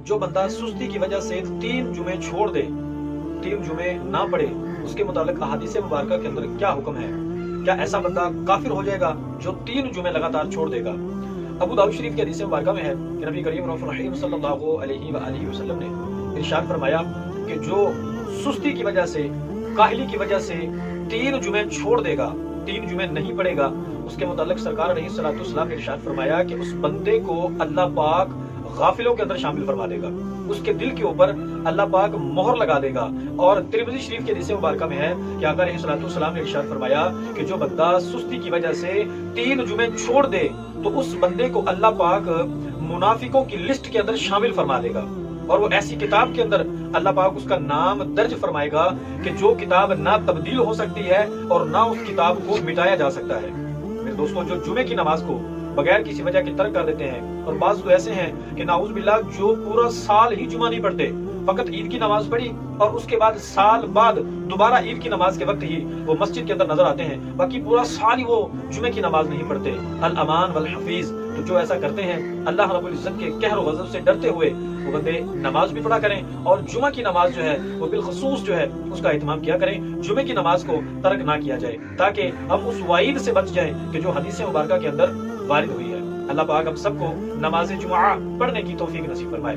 جو بندہ سستی کی وجہ سے 3 جمعے چھوڑ دے، 3 جمعے نہ پڑھے، اس کے متعلق احادیث مبارکہ کے اندر کیا حکم ہے؟ کیا ایسا بندہ کافر ہو جائے گا جو 3 جمعے لگاتار چھوڑ دے گا؟ ابو داؤد شریف کی حدیث مبارکہ میں ہے کہ نبی کریم رؤوف رحیم صلی اللہ علیہ وآلہ وسلم نے ارشاد فرمایا کہ جو سستی کی وجہ سے، کاہلی کی وجہ سے 3 جمعے چھوڑ دے گا، 3 جمعے نہیں پڑھے گا، اس کے متعلق سرکار علیہ الصلوۃ والسلام نے ارشاد فرمایا کہ اس بندے کو اللہ پاک غافلوں کے اندر شامل فرما دے گا، اس کے دل کے اوپر اللہ پاک مہر لگا دے گا۔ اور ترمذی شریف کے حدیث مبارکہ میں ہے کہ آقا علیہ الصلوۃ والسلام نے ارشاد فرمایا کہ جو بندہ سستی کی وجہ سے 3 جمعے چھوڑ دے تو اس بندے کو اللہ پاک منافقوں کی لسٹ کے اندر شامل فرما دے گا، اور وہ ایسی کتاب کے اندر اللہ پاک اس کا نام درج فرمائے گا کہ جو کتاب نہ تبدیل ہو سکتی ہے اور نہ اس کتاب کو مٹایا جا سکتا ہے۔ میرے دوستوں، جو جمعے کی نماز کو بغیر کسی وجہ کے ترک کر دیتے ہیں، اور بعض تو ایسے ہیں کہ نعوذ باللہ جو پورا سال ہی جمعہ نہیں پڑھتے، فقط عید کی نماز پڑھی اور اس کے بعد سال بعد دوبارہ عید کی نماز کے وقت ہی وہ مسجد کے اندر نظر آتے ہیں، باقی پورا سال ہی وہ جمعے کی نماز نہیں پڑھتے۔ الامان والحفیظ، تو جو ایسا کرتے ہیں اللہ رب العزت کے قہر و غضب سے ڈرتے ہوئے وہ بندے نماز بھی پڑھا کریں، اور جمعہ کی نماز جو ہے وہ بالخصوص جو ہے اس کا اہتمام کیا کریں، جمعے کی نماز کو ترک نہ کیا جائے، تاکہ ہم اس وعید سے بچ جائیں کہ جو حدیث مبارکہ کے اندر وارد ہوئی ہے۔ اللہ پاک ہم سب کو نماز جمعہ پڑھنے کی توفیق نصیب فرمائے۔